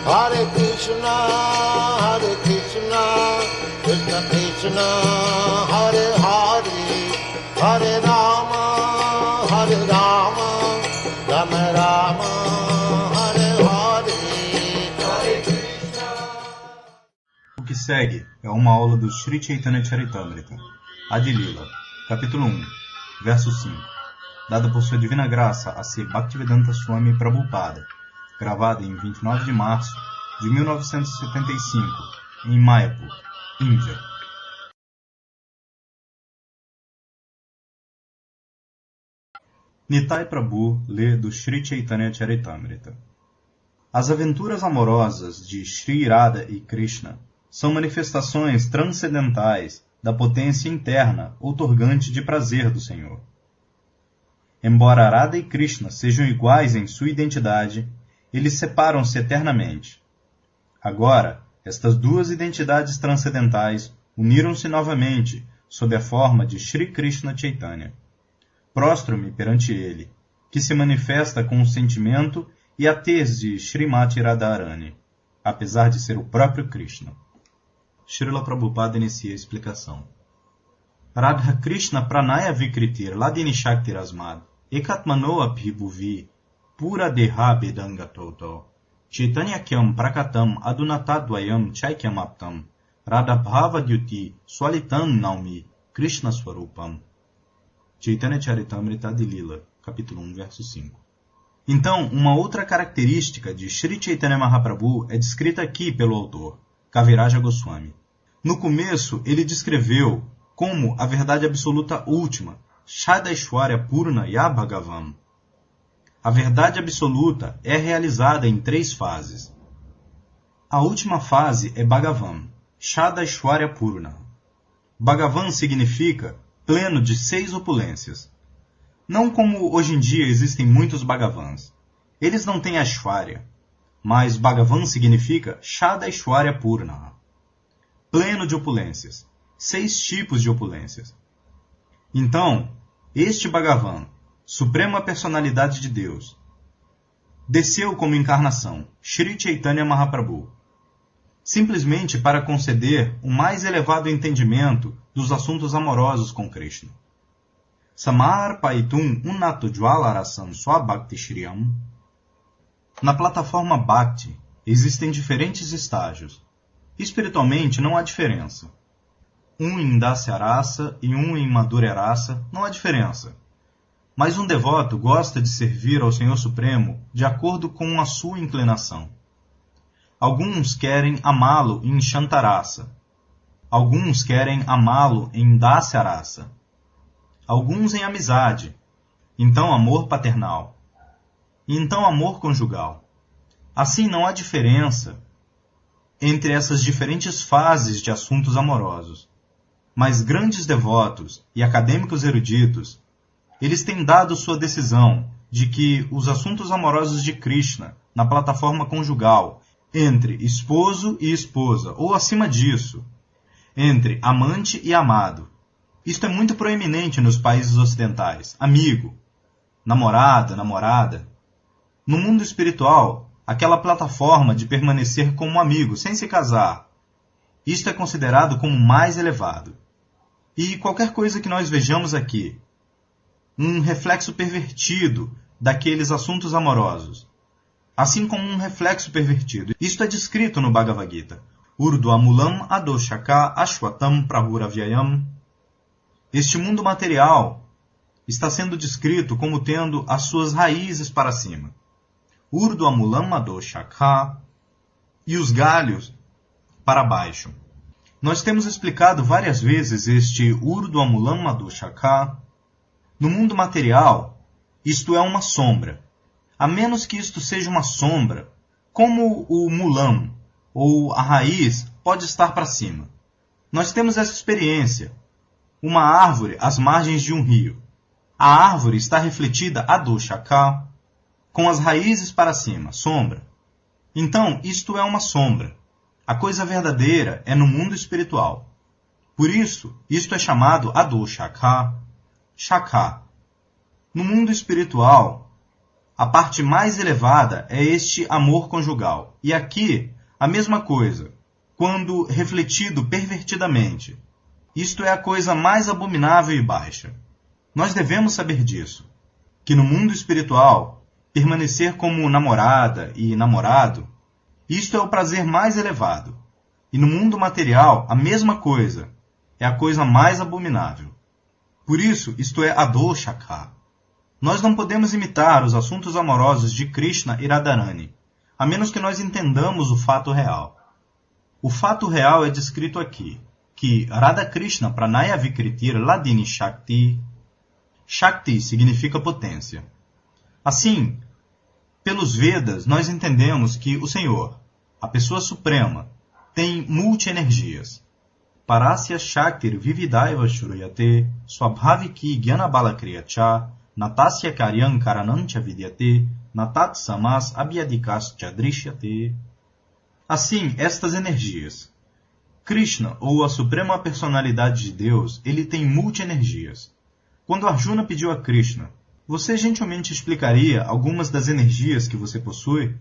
Hare Krishna, Krishna Krishna, Hare Hare, Hare Rama, Rama Rama, Hare Hare, Hare Krishna. O que segue é uma aula do Sri Chaitanya Charitamrita, Adi Lila, capítulo 1, verso 5, dada por sua divina graça a Sri Bhaktivedanta Swami Prabhupada, gravada em 29 de março de 1975, em Mayapur, Índia. Nitai Prabhu lê do Sri Chaitanya Charitamrita. As aventuras amorosas de Sri Radha e Krishna são manifestações transcendentais da potência interna outorgante de prazer do Senhor. Embora Radha e Krishna sejam iguais em sua identidade, eles separam-se eternamente. Agora, estas duas identidades transcendentais uniram-se novamente sob a forma de Sri Krishna Chaitanya. Prostro-me perante ele, que se manifesta com o sentimento e a tez de Srimati Radharani, apesar de ser o próprio Krishna. Srila Prabhupada inicia a explicação. Radha Krishna pranaya vikritir ladini shakti rasmad ekatmano abhibhuvi pura deha bedanga toto Chaitanyakyam prakatam adunatadvayam chaikyam aptam Radha bhava dyuti swalitam naumi Krishna swarupam. Chaitanya Charitamrita Adi Lila, capítulo 1, verso 5. Então, uma outra característica de Sri Chaitanya Mahaprabhu é descrita aqui pelo autor, Kaviraja Goswami. No começo, ele descreveu como a verdade absoluta última, Shadaishwarya Purna Yabhagavam. A verdade absoluta é realizada em 3 fases. A última fase é Bhagavan, Shadaishwarya Purna. Bhagavan significa pleno de 6 opulências. Não como hoje em dia existem muitos Bhagavans. Eles não têm Aishwarya, mas Bhagavan significa Shadaishwarya Purna. Pleno de opulências. 6 tipos de opulências. Então, este Bhagavan, Suprema Personalidade de Deus, desceu como encarnação, Sri Chaitanya Mahaprabhu, simplesmente para conceder o mais elevado entendimento dos assuntos amorosos com Krishna. Samar Paitum Unnatu Jwalarasam Swabhakti Shriyam. Na plataforma Bhakti existem diferentes estágios. Espiritualmente não há diferença. Um em Dasya Rasa e um em Madhurya Rasa não há diferença. Mas um devoto gosta de servir ao Senhor Supremo de acordo com a sua inclinação. Alguns querem amá-lo em Shantarasa. Alguns querem amá-lo em Dasya Rasa. Alguns em amizade. Então amor paternal. E então amor conjugal. Assim não há diferença entre essas diferentes fases de assuntos amorosos. Mas grandes devotos e acadêmicos eruditos, eles têm dado sua decisão de que os assuntos amorosos de Krishna, na plataforma conjugal, entre esposo e esposa, ou acima disso, entre amante e amado, isto é muito proeminente nos países ocidentais. Amigo, namorada, namorada. No mundo espiritual, aquela plataforma de permanecer como amigo, sem se casar, isto é considerado como mais elevado. E qualquer coisa que nós vejamos aqui, um reflexo pervertido daqueles assuntos amorosos, assim como um reflexo pervertido. Isto é descrito no Bhagavad Gita. Urdu amulam adoshaka ashwatam prahuravyayam. Este mundo material está sendo descrito como tendo as suas raízes para cima. Urdu amulam adoshaka, e os galhos para baixo. Nós temos explicado várias vezes este Urdu amulam adoshaka. No mundo material, isto é uma sombra. A menos que isto seja uma sombra, como o mulam, ou a raiz, pode estar para cima. Nós temos essa experiência. Uma árvore às margens de um rio. A árvore está refletida adoshaka, com as raízes para cima, sombra. Então, isto é uma sombra. A coisa verdadeira é no mundo espiritual. Por isso, isto é chamado adoshaka, shaka. No mundo espiritual, a parte mais elevada é este amor conjugal. E aqui, a mesma coisa, quando refletido pervertidamente. Isto é a coisa mais abominável e baixa. Nós devemos saber disso, que no mundo espiritual, permanecer como namorada e namorado, isto é o prazer mais elevado. E no mundo material, a mesma coisa, é a coisa mais abominável. Por isso, isto é Adoshaka. Nós não podemos imitar os assuntos amorosos de Krishna e Radharani, a menos que nós entendamos o fato real. O fato real é descrito aqui, que Radha Krishna Pranaya Vikritir Ladini Shakti. Shakti significa potência. Assim, pelos Vedas, nós entendemos que o Senhor, a pessoa suprema, tem multi-energias. Parasya Shaktir Vividaiva Shuruyate Swabhaviki Gyanabala Kriyacha Natasya Karyam Karanancha Vidyate Natat Samas Abhyadikas Chadrishyate. Assim, estas energias. Krishna, ou a Suprema Personalidade de Deus, ele tem multi-energias. Quando Arjuna pediu a Krishna, você gentilmente explicaria algumas das energias que você possui?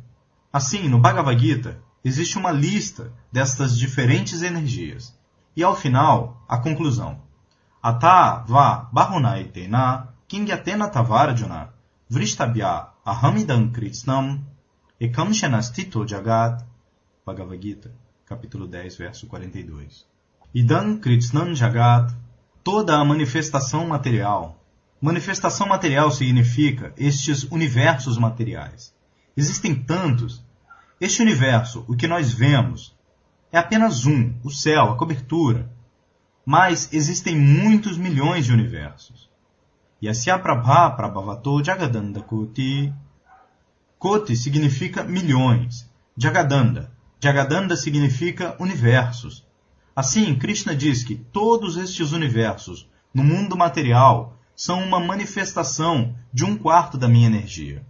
Assim, no Bhagavad Gita, existe uma lista destas diferentes energias. E ao final, a conclusão. Ata va bahunaitena kingyatena tavarjuna vrishtabhya ahamidam kritsnam ekamshanastito jagat. Bhagavad Gita, capítulo 10, verso 42. Idam kritsnam jagat, toda a manifestação material. Manifestação material significa estes universos materiais. Existem tantos. Este universo, o que nós vemos, é apenas um, o céu, a cobertura. Mas existem muitos milhões de universos. Yasya Prabha Prabhavato Jagadanda Koti. Koti significa milhões. Jagadanda. Jagadanda significa universos. Assim, Krishna diz que todos estes universos, no mundo material, são uma manifestação de 1/4 da minha energia.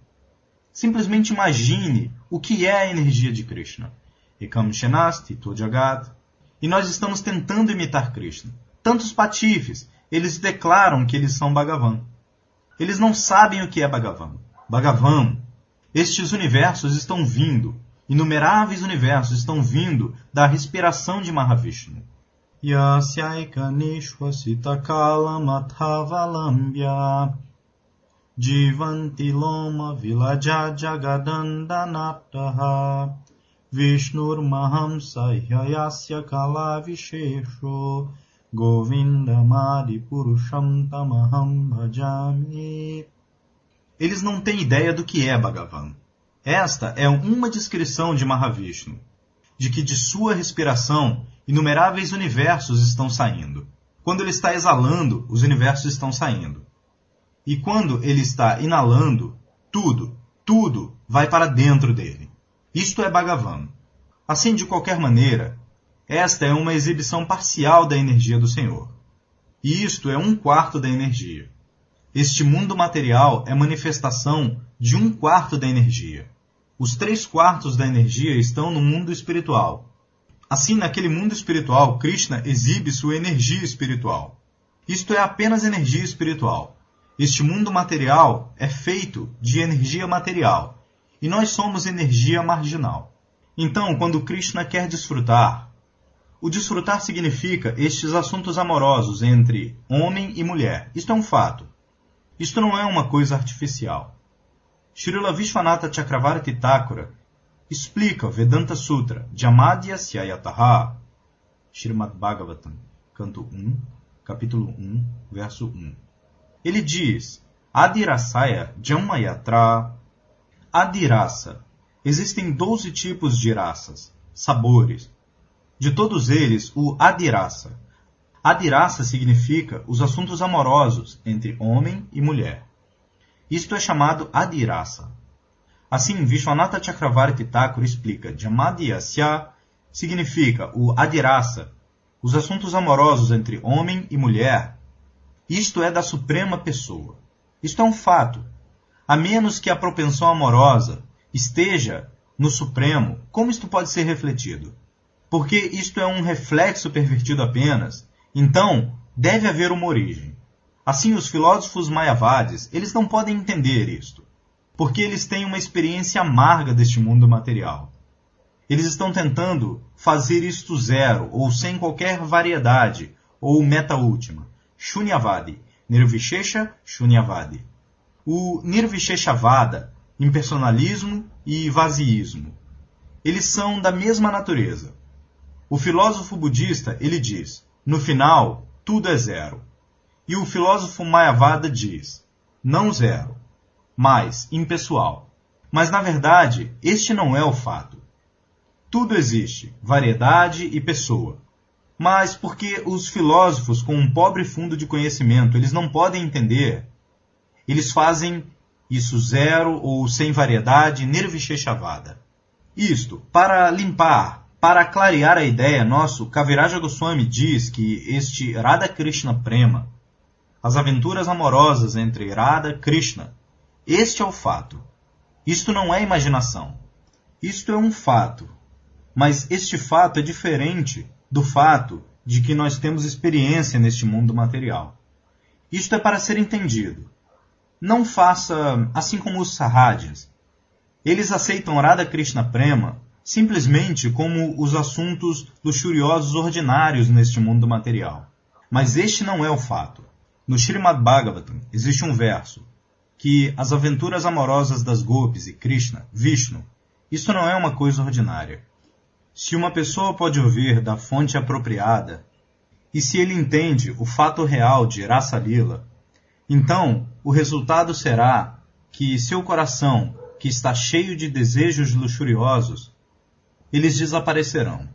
Simplesmente imagine o que é a energia de Krishna. Ekam Shenasti Tojagat. E nós estamos tentando imitar Krishna. Tantos patifes, eles declaram que eles são Bhagavan. Eles não sabem o que é Bhagavan. Bhagavan. Estes universos estão vindo. Inumeráveis universos estão vindo da respiração de Mahavishnu. Yasyaika nishvasita kalam athavalambya jivanti loma vilaja jagadandanataha Vishnur maham sahyayasya kala vishesho govindamadi purusham tamaham bhajami. Eles não têm ideia do que é Bhagavan. Esta é uma descrição de Mahavishnu, de que de sua respiração inumeráveis universos estão saindo. Quando ele está exalando, os universos estão saindo. E quando ele está inalando, tudo vai para dentro dele. Isto é Bhagavan. Assim, de qualquer maneira, esta é uma exibição parcial da energia do Senhor. E isto é 1/4 da energia. Este mundo material é manifestação de 1/4 da energia. Os 3/4 da energia estão no mundo espiritual. Assim, naquele mundo espiritual, Krishna exibe sua energia espiritual. Isto é apenas energia espiritual. Este mundo material é feito de energia material. E nós somos energia marginal. Então, quando Krishna quer desfrutar, o desfrutar significa estes assuntos amorosos entre homem e mulher. Isto é um fato. Isto não é uma coisa artificial. Srila Vishwanatha Chakravarti Thakura explica o Vedanta Sutra Jamadya Syayataha, Srimad Bhagavatam, canto 1, capítulo 1, verso 1. Ele diz, Adirasaya Jamayatra. Adirasa. Existem 12 tipos de raças, sabores. De todos eles, o Adirasa. Adirasa significa os assuntos amorosos entre homem e mulher. Isto é chamado Adirasa. Assim, Vishwanatha Chakravarti Thakura explica, Jamadhyasya significa o Adirasa, os assuntos amorosos entre homem e mulher. Isto é da Suprema Pessoa. Isto é um fato. A menos que a propensão amorosa esteja no Supremo, como isto pode ser refletido? Porque isto é um reflexo pervertido apenas, então deve haver uma origem. Assim, os filósofos mayavadis, eles não podem entender isto. porque eles têm uma experiência amarga deste mundo material. Eles estão tentando fazer isto zero, ou sem qualquer variedade, ou meta última. Shunyavadi, Nirvishesha Shunyavadi. O Nirvisheshavada, impersonalismo e vaziismo. Eles são da mesma natureza. O filósofo budista, ele diz, no final, tudo é zero. E o filósofo Mayavada diz, não zero, mas impessoal. Mas, na verdade, este não é o fato. Tudo existe, variedade e pessoa. Mas porque os filósofos, com um pobre fundo de conhecimento, eles não podem entender, eles fazem isso zero ou sem variedade, nirvisheshavada. Isto, para limpar, para clarear a ideia, nosso Kaviraja Goswami diz que este Radha Krishna Prema, as aventuras amorosas entre Radha e Krishna, este é o fato. Isto não é imaginação. Isto é um fato. Mas este fato é diferente do fato de que nós temos experiência neste mundo material. Isto é para ser entendido. Não faça assim como os Sahajas. Eles aceitam Radha Krishna Prema simplesmente como os assuntos luxuriosos ordinários neste mundo material. Mas este não é o fato. No Srimad Bhagavatam existe um verso que as aventuras amorosas das Gopis e Krishna, Vishnu, isso não é uma coisa ordinária. Se uma pessoa pode ouvir da fonte apropriada, e se ele entende o fato real de Rasa Lila, então o resultado será que seu coração, que está cheio de desejos luxuriosos, eles desaparecerão.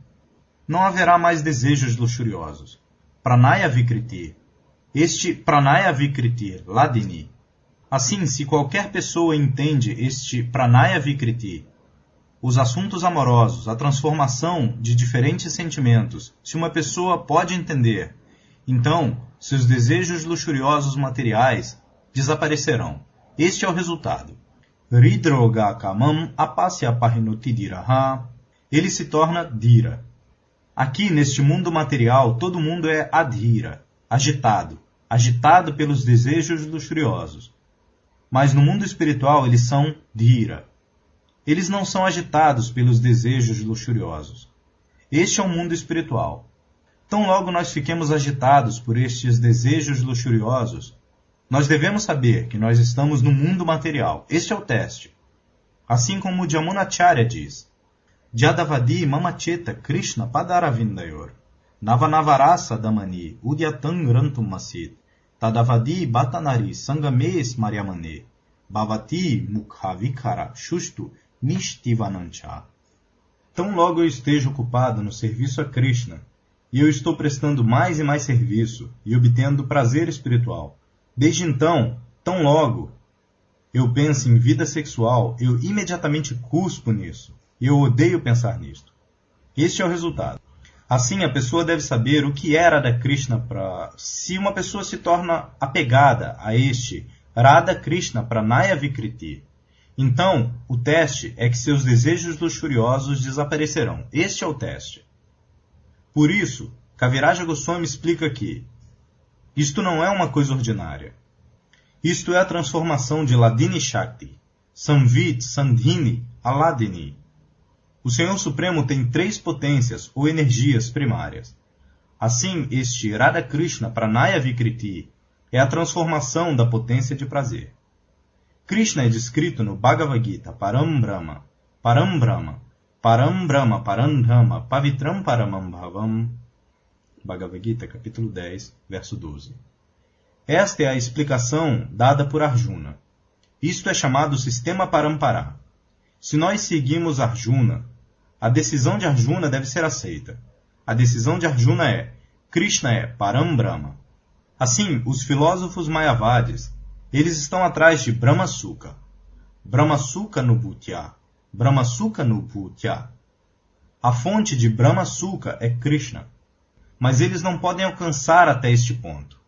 Não haverá mais desejos luxuriosos. Pranaya Vikriti. Este Pranaya Vikriti, Ladini. Assim, se qualquer pessoa entende este Pranaya Vikriti, os assuntos amorosos, a transformação de diferentes sentimentos, se uma pessoa pode entender, então seus desejos luxuriosos materiais desaparecerão. Este é o resultado. Ridroga kamam apasya pahinutidiraha. Ele se torna dhira. Aqui, neste mundo material, todo mundo é adhira, agitado, agitado pelos desejos luxuriosos. Mas no mundo espiritual, eles são dhira. Eles não são agitados pelos desejos luxuriosos. Este é o mundo espiritual. Tão logo nós fiquemos agitados por estes desejos luxuriosos, nós devemos saber que nós estamos no mundo material. Este é o teste. Assim como Jamunacharya diz, Jadavadi mamacheta Krishna padaravindayor, Navanavarasa damani udyatang grantum masit, Tadavadi batanari sangames mariamane, Bhavati mukhavikara shustu Nishtivanancha. Tão logo eu esteja ocupado no serviço a Krishna, e eu estou prestando mais e mais serviço e obtendo prazer espiritual. Desde então, tão logo eu penso em vida sexual, eu imediatamente cuspo nisso, e eu odeio pensar nisto. Este é o resultado. Assim, a pessoa deve saber o que é Radha Krishna para... Se uma pessoa se torna apegada a este Radha Krishna Pranaya Vikriti, então, o teste é que seus desejos luxuriosos desaparecerão. Este é o teste. Por isso, Kaviraja Goswami explica aqui, isto não é uma coisa ordinária. Isto é a transformação de Ladini Shakti, Samvit, Sandhini, Aladini. O Senhor Supremo tem 3 potências ou energias primárias. Assim, este Radha Krishna Pranaya Vikriti é a transformação da potência de prazer. Krishna é descrito no Bhagavad Gita, Param Brahma, Param Brahma, Param Brahma, Parandhama, Pavitram Paramam Bhavam. Bhagavad Gita, capítulo 10, verso 12. Esta é a explicação dada por Arjuna. Isto é chamado sistema Parampara. Se nós seguimos Arjuna, a decisão de Arjuna deve ser aceita. A decisão de Arjuna é, Krishna é Param Brahma. Assim, os filósofos mayavadis, eles estão atrás de Brahma Sukha. Brahma Sukha Nubhutya. Brahma Sukha Nubhutya. A fonte de Brahma Sukha é Krishna. Mas eles não podem alcançar até este ponto.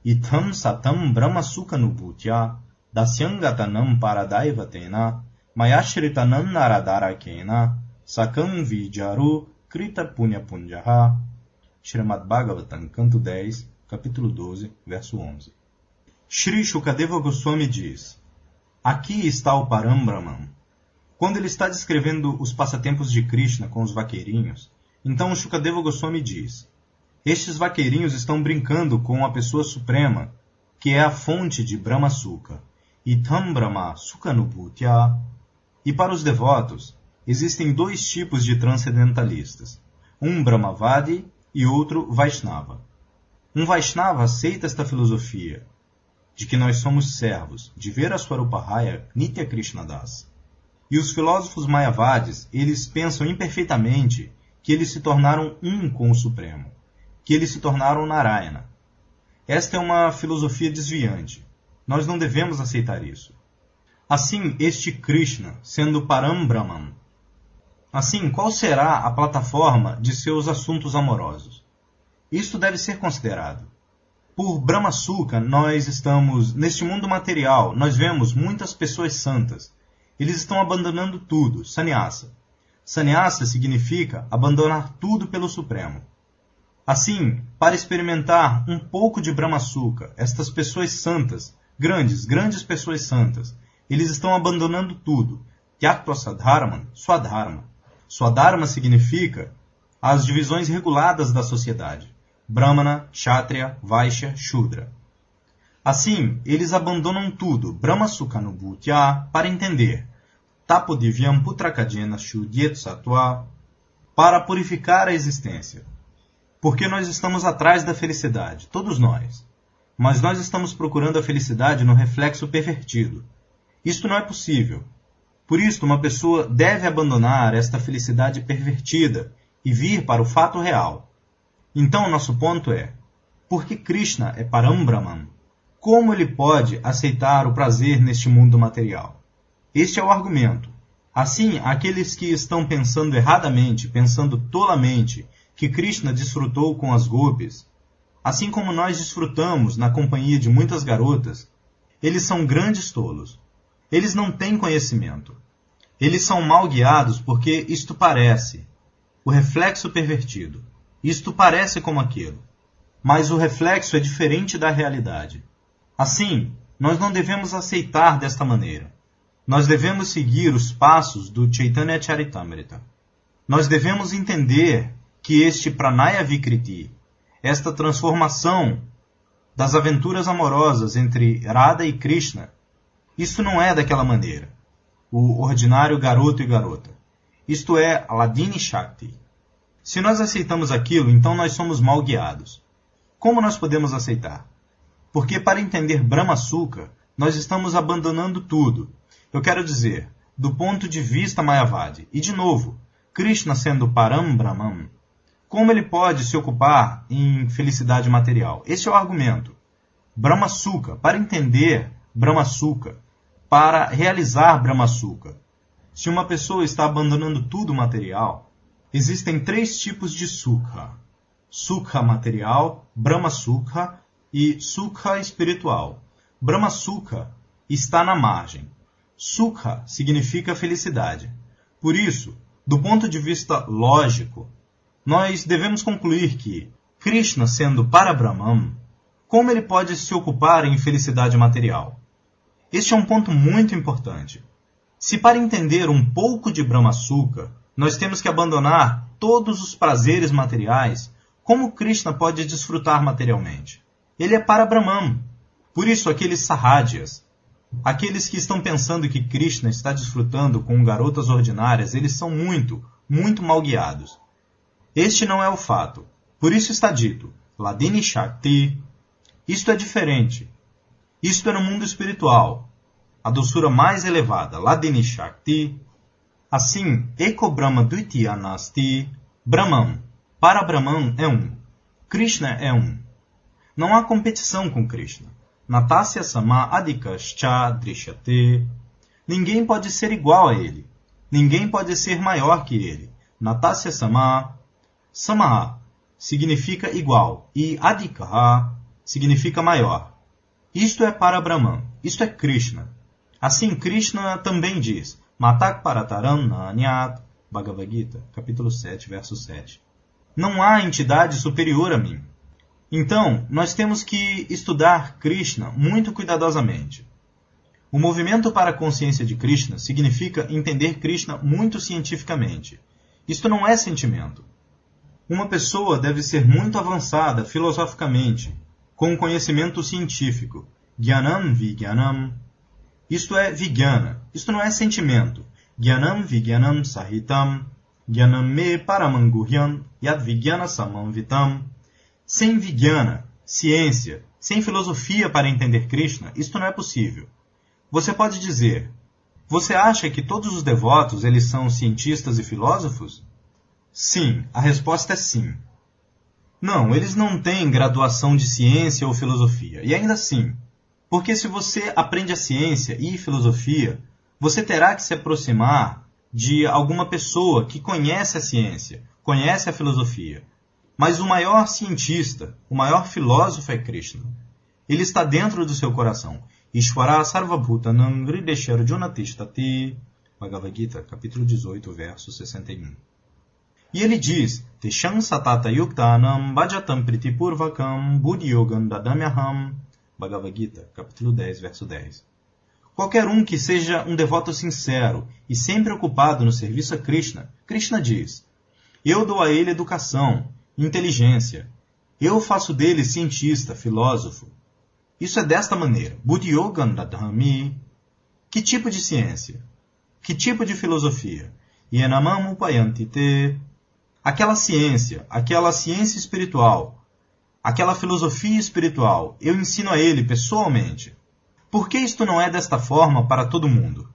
Itham satam Brahma Sukha Nubhutya dasyangatanam paradaivatena mayashritanam naradarakena sakam vijaru krita punya punjaha. Srimad Bhagavatam, canto 10, capítulo 12, verso 11. Shri Shukadeva Goswami diz, Aqui está o Parambrahman. Quando ele está descrevendo os passatempos de Krishna com os vaqueirinhos, então o Shukadeva Goswami diz: estes vaqueirinhos estão brincando com a pessoa suprema, que é a fonte de Brahma Sukha, Itham Brahma Sukhanubhutya. E para os devotos, existem dois tipos de transcendentalistas, um Brahmavadi e outro Vaishnava. Um Vaishnava aceita esta filosofia, de que nós somos servos, de ver a Swarupahaya Nitya Krishnadas. E os filósofos Mayavadis, eles pensam imperfeitamente que eles se tornaram um com o Supremo, que eles se tornaram Narayana. Esta é uma filosofia desviante. Nós não devemos aceitar isso. Assim, este Krishna, sendo Parambrahman, assim, qual será a plataforma de seus assuntos amorosos? Isto deve ser considerado. Por Brahma Sukha, nós estamos, neste mundo material, nós vemos muitas pessoas santas. Eles estão abandonando tudo, sannyasa. Sannyasa significa abandonar tudo pelo Supremo. Assim, para experimentar um pouco de Brahma Sukha, estas pessoas santas, grandes pessoas santas, eles estão abandonando tudo. Tyaktva Swadharma, Swadharma. Swadharma significa as divisões reguladas da sociedade. Brahmana, Kshatriya, Vaishya, Shudra. Assim, eles abandonam tudo, Brahma Sukhanubhutya, para entender Tapodivyam Putrakajena Shudyet Sattva, para purificar a existência. Porque nós estamos atrás da felicidade, todos nós. Mas nós estamos procurando a felicidade no reflexo pervertido. Isto não é possível. Por isso, uma pessoa deve abandonar esta felicidade pervertida e vir para o fato real. Então, nosso ponto é, porque Krishna é Parambrahman, como ele pode aceitar o prazer neste mundo material? Este é o argumento. Assim, aqueles que estão pensando erradamente, pensando tolamente, que Krishna desfrutou com as gopis, assim como nós desfrutamos na companhia de muitas garotas, eles são grandes tolos. Eles não têm conhecimento. Eles são mal guiados porque isto parece, o reflexo pervertido. Isto parece como aquilo, mas o reflexo é diferente da realidade. Assim, nós não devemos aceitar desta maneira. Nós devemos seguir os passos do Chaitanya Charitamrita. Nós devemos entender que este Pranaya Vikriti, esta transformação das aventuras amorosas entre Radha e Krishna, isso não é daquela maneira, o ordinário garoto e garota. Isto é Ladini Shakti. Se nós aceitamos aquilo, então nós somos mal guiados. Como nós podemos aceitar? Porque para entender Brahma Sukha, nós estamos abandonando tudo. Eu quero dizer, do ponto de vista Mayavadi. E de novo, Krishna sendo Parambrahman, como ele pode se ocupar em felicidade material? Esse é o argumento. Brahma Sukha, para entender Brahma Sukha, para realizar Brahma Sukha. Se uma pessoa está abandonando tudo material, existem três tipos de Sukha. Sukha material, Brahma Sukha e Sukha espiritual. Brahma Sukha está na margem. Sukha significa felicidade. Por isso, do ponto de vista lógico, nós devemos concluir que Krishna sendo Parabrahman, como ele pode se ocupar em felicidade material? Este é um ponto muito importante. Se para entender um pouco de Brahma Sukha, nós temos que abandonar todos os prazeres materiais, como Krishna pode desfrutar materialmente? Ele é Parabrahman. Por isso, aqueles sarrádias, aqueles que estão pensando que Krishna está desfrutando com garotas ordinárias, eles são muito mal guiados. Este não é o fato. Por isso está dito, Ladini Shakti. Isto é diferente. Isto é no mundo espiritual. A doçura mais elevada, Ladini Shakti. Assim, Eko Brahma Dvitiya Nasti, Brahman, para Brahman é um. Krishna é um. Não há competição com Krishna. Natasya Sama Adikascha Drishyate. Ninguém pode ser igual a ele. Ninguém pode ser maior que ele. Natasya Sama. Samaha significa igual e Adikaha significa maior. Isto é para Brahman. Isto é Krishna. Assim, Krishna também diz Matak Parataram Nanyat, Bhagavad Gita, capítulo 7, verso 7. Não há entidade superior a mim. Então, nós temos que estudar Krishna muito cuidadosamente. O movimento para a consciência de Krishna significa entender Krishna muito cientificamente. Isto não é sentimento. Uma pessoa deve ser muito avançada filosoficamente, com conhecimento científico. Jnanam Vijnanam. Isto é Vijnana. Isto não é sentimento. Jnanam Vijnanam Sahitam. Jnanam Me Paramam Guhyam Yad Vijnana Samam Vitam. Sem Vijnana, ciência, sem filosofia para entender Krishna, isto não é possível. Você pode dizer, você acha que todos os devotos eles são cientistas e filósofos? Sim, a resposta é sim. Não, eles não têm graduação de ciência ou filosofia. E ainda assim, porque se você aprende a ciência e filosofia, você terá que se aproximar de alguma pessoa que conhece a ciência, conhece a filosofia. Mas o maior cientista, o maior filósofo é Krishna. Ele está dentro do seu coração. Ishvara Sarvabhutanam Hrideshya Arjuna Tishtati. Bhagavad Gita, capítulo 18, verso 61. E ele diz, Tesham Satata Yuktanam Bhajatam Pritipurvakam Buddhiyogam Dadamyaham. Bhagavad Gita, capítulo 10, verso 10. Qualquer um que seja um devoto sincero e sempre ocupado no serviço a Krishna, Krishna diz, eu dou a ele educação, inteligência. Eu faço dele cientista, filósofo. Isso é desta maneira. Buddhiyogam Dadami. Que tipo de ciência? Que tipo de filosofia? Yenamam Upayanti Te. Aquela ciência espiritual, aquela filosofia espiritual, eu ensino a ele pessoalmente. Por que isto não é desta forma para todo mundo?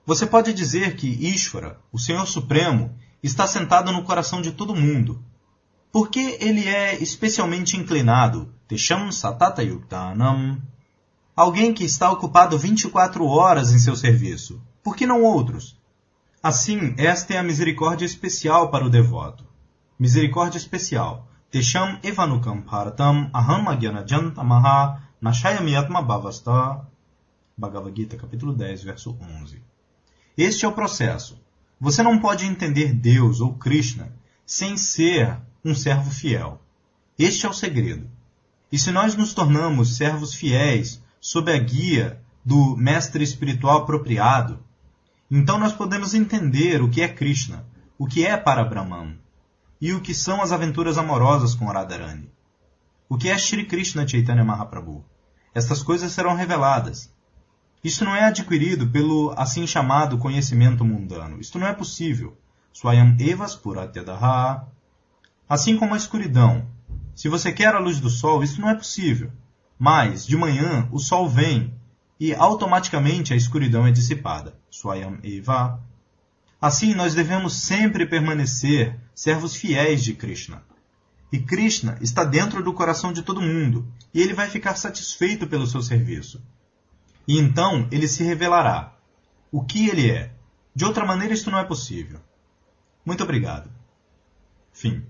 Você pode dizer que Ishvara, o Senhor Supremo, está sentado no coração de todo mundo. Por que ele é especialmente inclinado? Tesham Satata Yuktanam. Alguém que está ocupado 24 horas em seu serviço. Por que não outros? Assim, esta é a misericórdia especial para o devoto. Misericórdia especial. Tesham Evanukam Bharatam Aham Agyanajantamaha Nashayamiyatma Bhavasta. Bhagavad Gita, capítulo 10, verso 11. Este é o processo. Você não pode entender Deus ou Krishna sem ser um servo fiel. Este é o segredo. E se nós nos tornamos servos fiéis sob a guia do mestre espiritual apropriado, então nós podemos entender o que é Krishna, o que é Parabrahman, e o que são as aventuras amorosas com Radharani. O que é Shri Krishna Chaitanya Mahaprabhu. Estas coisas serão reveladas. Isto não é adquirido pelo assim chamado conhecimento mundano. Isto não é possível. Swayam evas puratyadaha. Assim como a escuridão. Se você quer a luz do sol, isso não é possível. Mas, de manhã, o sol vem e automaticamente a escuridão é dissipada. Swayam eva. Assim, nós devemos sempre permanecer servos fiéis de Krishna. E Krishna está dentro do coração de todo mundo, e ele vai ficar satisfeito pelo seu serviço. E então ele se revelará. O que ele é? De outra maneira, isto não é possível. Muito obrigado. Fim.